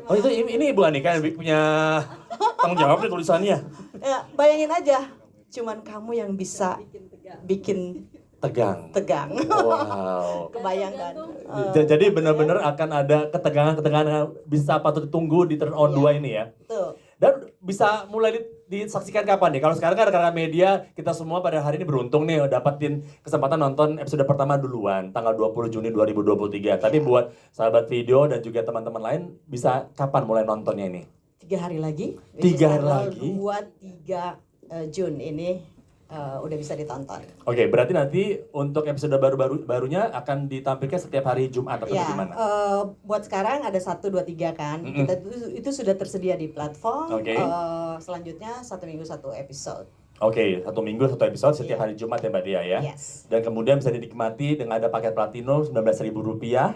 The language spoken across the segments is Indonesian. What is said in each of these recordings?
Oh itu ini Ibu Anika yang punya tanggung jawab nih tulisannya. Ya, bayangin aja, cuman kamu yang bisa bikin Tegang. tegang. Wow. Kebayangkan. Jadi benar-benar akan ada ketegangan-ketegangan yang bisa patut ditunggu di Turn On 2 ini ya. Tuh. Dan bisa mulai disaksikan kapan nih? Kalau sekarang kan rekan-rekan media, kita semua pada hari ini beruntung nih dapetin kesempatan nonton episode pertama duluan, tanggal 20 Juni 2023. Tapi buat sahabat video dan juga teman-teman lain, bisa kapan mulai nontonnya ini? 3 hari lagi. 3 hari lagi? 2-3 Jun ini udah bisa ditonton. Oke, berarti nanti untuk episode barunya akan ditampilkan setiap hari Jumat atau Ya, gimana? buat sekarang ada 1, 2, 3 kan. Kita itu sudah tersedia di platform. Oke. Selanjutnya 1 minggu 1 episode. Oke, 1 minggu 1 episode setiap hari Jumat ya Mbak Tia ya. Yes. Dan kemudian bisa dinikmati dengan ada paket Platinum Rp19.000.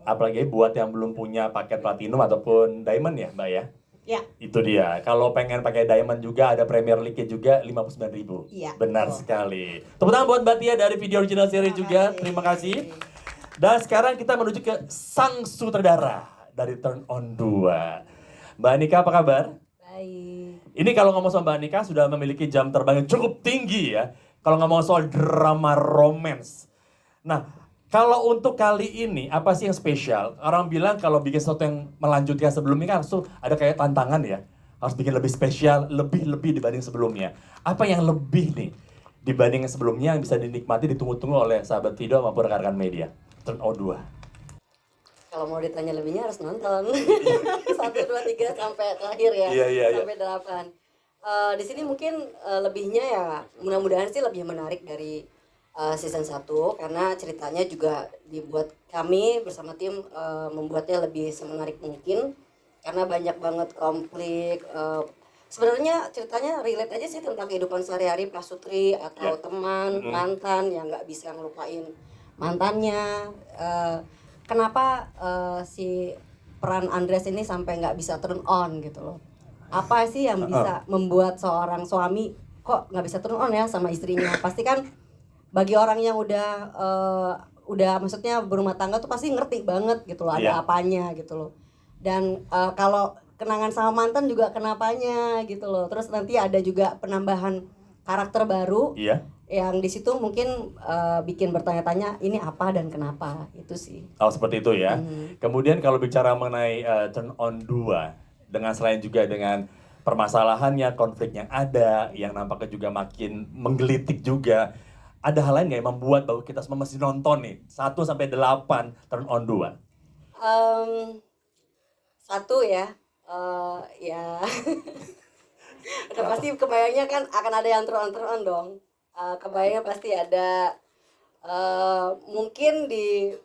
Apalagi buat yang belum punya paket Platinum ataupun Diamond ya Mbak ya. Ya. Itu dia. Kalau pengen pakai Diamond juga ada Premier League juga Rp59.000. Iya. Benar sekali. Tepuk tangan buat Mbak Tia dari Video Original Series juga. Terima kasih. Dan sekarang kita menuju ke sang sutradara dari Turn On 2. Mbak Anika apa kabar? Baik. Ini kalau ngomong soal Mbak Anika sudah memiliki jam terbang yang cukup tinggi ya. Kalau ngomong soal drama romance. Nah, kalau untuk kali ini apa sih yang spesial? Orang bilang kalau bikin sesuatu yang melanjutkan sebelumnya kan harus ada kayak tantangan ya. Harus bikin lebih spesial, lebih dibanding sebelumnya. Apa yang lebih nih dibanding yang sebelumnya yang bisa dinikmati, ditunggu-tunggu oleh sahabat video maupun rekan-rekan media? Turn On 2. Kalau mau ditanya lebihnya harus nonton. 1, 2, 3 sampai terakhir ya. Iya. Sampai 8. Di sini mungkin lebihnya ya mudah-mudahan sih lebih menarik dari season 1 karena ceritanya juga dibuat kami bersama tim membuatnya lebih semenarik mungkin karena banyak banget konflik. Sebenarnya ceritanya relate aja sih tentang kehidupan sehari-hari pasutri atau teman, mantan yang nggak bisa ngelupain mantannya. Kenapa si peran Andres ini sampai nggak bisa turn on gitu loh? Apa sih yang bisa membuat seorang suami kok nggak bisa turn on ya sama istrinya? Pasti kan bagi orang yang udah maksudnya berumah tangga tuh pasti ngerti banget gitu loh, ada apanya gitu loh. Dan kalau kenangan sama mantan juga kenapanya gitu loh. Terus nanti ada juga penambahan karakter baru. Iya. Yang di situ mungkin bikin bertanya-tanya ini apa dan kenapa, itu sih. Oh seperti itu ya. Kemudian kalau bicara mengenai Turn On 2, dengan selain juga dengan permasalahannya, konflik yang ada, yang nampaknya juga makin menggelitik juga, ada hal lain nggak yang membuat bahwa kita semua mesti nonton nih 1-8 Turn On 2? Satu ya, ya udah pasti kebayangnya kan akan ada yang turn on dong. Kebayangnya pasti ada, mungkin di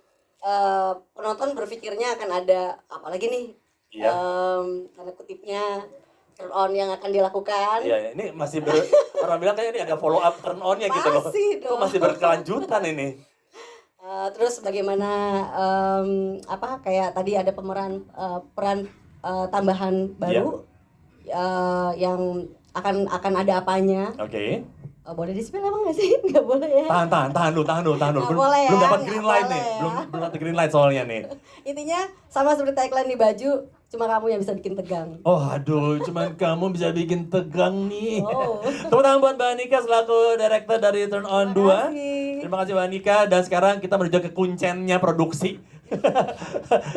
penonton berpikirnya akan ada apalagi nih, tanda kutipnya turn on yang akan dilakukan. Iya, ini masih orang bilang kayak ini ada follow up turn on-nya gitu loh. Masih dong. Kok masih berkelanjutan ini? Terus bagaimana kayak tadi ada peran tambahan baru yang akan ada apanya. Oke. Boleh di-spill emang nggak sih? Nggak boleh ya? Tahan dulu. Belum boleh ya, dapat nggak green light nih. boleh ya. Belum dapat green light soalnya nih. Intinya sama seperti tagline di baju, cuma kamu yang bisa bikin tegang. Oh aduh, cuman kamu bisa bikin tegang nih. Oh. Tepuk tangan buat Mbak Anika selaku director dari Turn On 2. kasih. Terima kasih Mbak Anika. Dan sekarang kita menuju ke kuncennya produksi.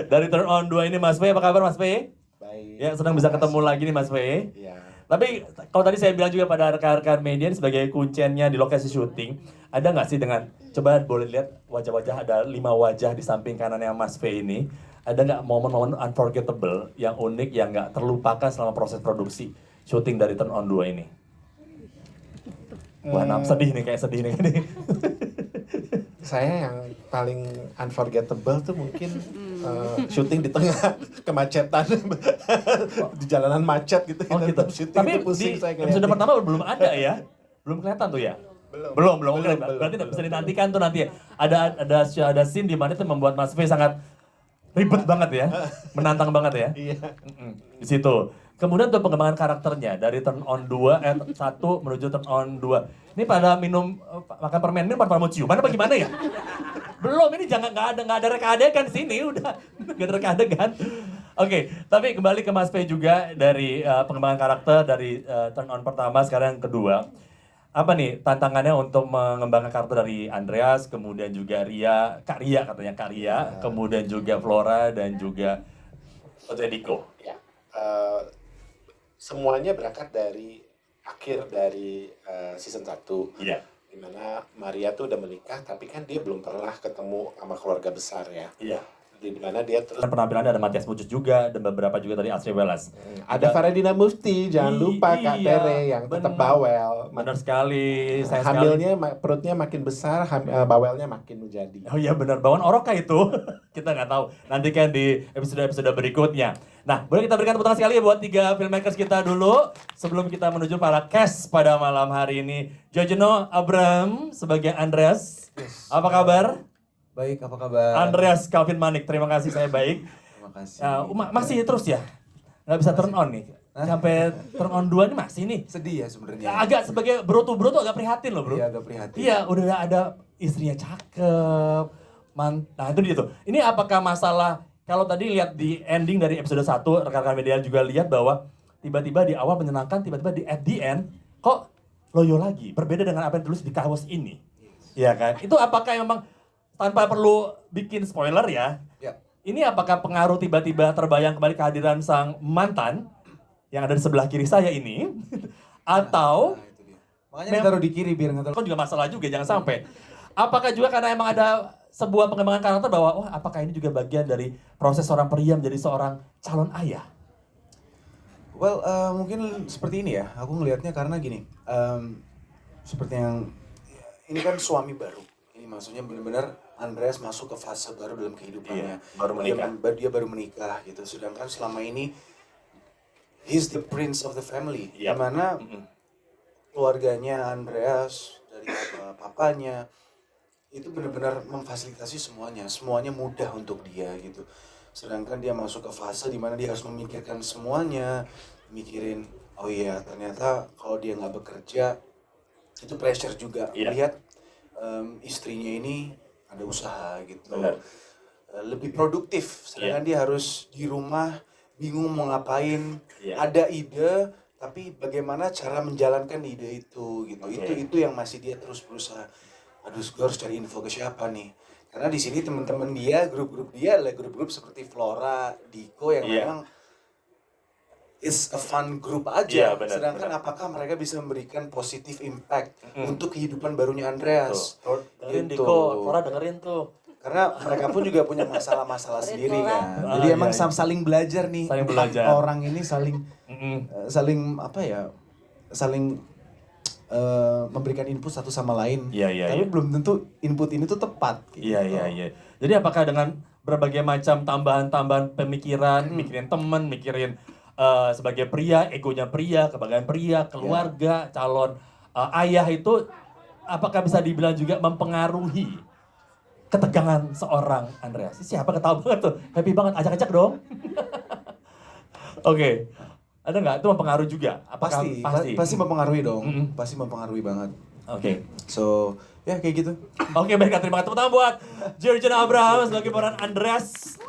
Dari Turn On 2 ini Mas P, apa kabar Mas P? Baik. Ya, senang bisa ketemu lagi nih Mas P. Iya. Tapi kalau tadi saya bilang juga pada rekan-rekan media sebagai kuncennya di lokasi syuting, ada nggak sih dengan, coba boleh lihat wajah-wajah, ada 5 wajah di samping kanannya Mas V ini, ada nggak momen-momen unforgettable, yang unik, yang nggak terlupakan selama proses produksi syuting dari Turn On 2 ini? Wah, sedih nih. Saya yang paling unforgettable tuh mungkin syuting di tengah kemacetan di jalanan macet gitu. Oh gitu. Syuting Tapi itu pusing di saya episode ngeliatnya. pertama belum ada ya? Belum kelihatan tuh ya? Belum. Oke, berarti bisa dinantikan tuh nanti ya. Ada scene di mana itu membuat Mas V sangat ribet banget ya, menantang banget ya. Iya. Di situ. Kemudian untuk pengembangan karakternya dari Turn On 2 1 menuju Turn On 2. Ini pada makan permen ini pada mau ciuman apa gimana ya? Belum, ini jangan nggak ada reka adegan di sini udah. Nggak ada reka adegan. Oke, tapi kembali ke Mas P juga dari pengembangan karakter dari turn on pertama sekarang yang kedua. Apa nih tantangannya untuk mengembangkan karakter dari Andreas, kemudian juga Ria, Kak Ria katanya Kak Ria, kemudian juga Flora dan juga Diko. Ya, semuanya berangkat dari akhir dari season 1. Iya. Dimana Maria tuh udah menikah, tapi kan dia belum pernah ketemu sama keluarga besar ya. Iya. Dimana dia terus Dan penampilannya ada Matias Mucus juga dan beberapa juga dari Astrid Welas. ada Faradina Mufti, jangan lupa Kak Iya, Tere yang tetap bener. bawel. Benar sekali, sayang sekali. Hamilnya perutnya makin besar, bawelnya makin menjadi. Oh iya benar, bawaan Oroka itu. Kita nggak tahu. Nantikan di episode-episode berikutnya. Nah, boleh kita berikan tepuk tangan sekali buat 3 filmmakers kita dulu. Sebelum kita menuju para cast pada malam hari ini. Jojono Abraham sebagai Andreas. Yes. Apa kabar? Baik, apa kabar? Andreas Calvin Manik, terima kasih, saya baik. Terima kasih. Masih terus ya? Nggak bisa turn on nih? Sampai turn on 2 nih masih nih? Sedih ya sebenarnya. Agak sebagai bro tuh agak prihatin loh bro. Iya, agak prihatin. Iya, udah ada istrinya cakep. Nah itu dia tuh. Ini apakah masalah, kalau tadi lihat di ending dari episode 1, rekan-rekan media juga lihat bahwa tiba-tiba di awal menyenangkan, tiba-tiba di at the end, kok loyo lagi? Berbeda dengan apa yang ditulis di kaos ini. Iya kan? Itu apakah memang, tanpa perlu bikin spoiler ya, Ya. ini apakah pengaruh tiba-tiba terbayang kembali kehadiran sang mantan yang ada di sebelah kiri saya ini, atau Nah, itu dia. Makanya ditaruh di kiri biar nggak kan juga masalah juga, jangan sampai. Apakah juga karena emang ada sebuah pengembangan karakter bahwa, wah apakah ini juga bagian dari proses seorang pria menjadi seorang calon ayah? Well, mungkin seperti ini ya. Aku ngelihatnya karena gini, seperti yang ini kan suami baru. Ini maksudnya benar-benar Andreas masuk ke fase baru dalam kehidupannya. Iya, baru menikah. Dia baru menikah gitu. Sedangkan selama ini he's the prince of the family. Yap. Dimana keluarganya Andreas dari papanya itu benar-benar memfasilitasi semuanya mudah untuk dia gitu. Sedangkan dia masuk ke fase dimana dia harus memikirkan semuanya, mikirin oh iya ternyata kalau dia nggak bekerja itu pressure juga. Iya. Lihat istrinya ini ada usaha gitu. Benar. Lebih produktif, sedangkan dia harus di rumah bingung mau ngapain, Iya. ada ide tapi bagaimana cara menjalankan ide itu gitu. Oke. Itu yang masih dia terus berusaha. Aduh, gue harus cari info ke siapa nih? Karena di sini teman-teman dia, grup-grup dia adalah grup-grup seperti Flora, Diko yang Iya. memang is a fun group Iya, aja. benar, Sedangkan benar. apakah mereka bisa memberikan positif impact untuk kehidupan barunya Andreas? Tuh. Dengerin Gitu. Diko, Flora dengerin tuh. Karena mereka pun juga punya masalah-masalah sendiri kan. Ah, Jadi iya, emang iya. saling belajar nih. Saling Empat belajar. orang ini saling apa ya? Saling memberikan input satu sama lain. Iya, iya, Tapi iya. belum tentu input ini tuh tepat. Gitu. Iya. Jadi apakah dengan berbagai macam tambahan-tambahan pemikiran, mikirin temen, mikirin sebagai pria, egonya pria, kebanggaan pria, keluarga, calon ayah itu, apakah bisa dibilang juga mempengaruhi ketegangan seorang Andreas? Siapa ketawa banget tuh, happy banget, ajak-ajak dong. Oke, ada nggak? Itu mempengaruhi juga? Apakah Pasti mempengaruhi dong. Mm-mm. Pasti mempengaruhi banget. Oke. So, ya kayak gitu. Oke, baik, terima kasih. Tepuk tangan buat Georgiana Abraham sebagai peran Andreas.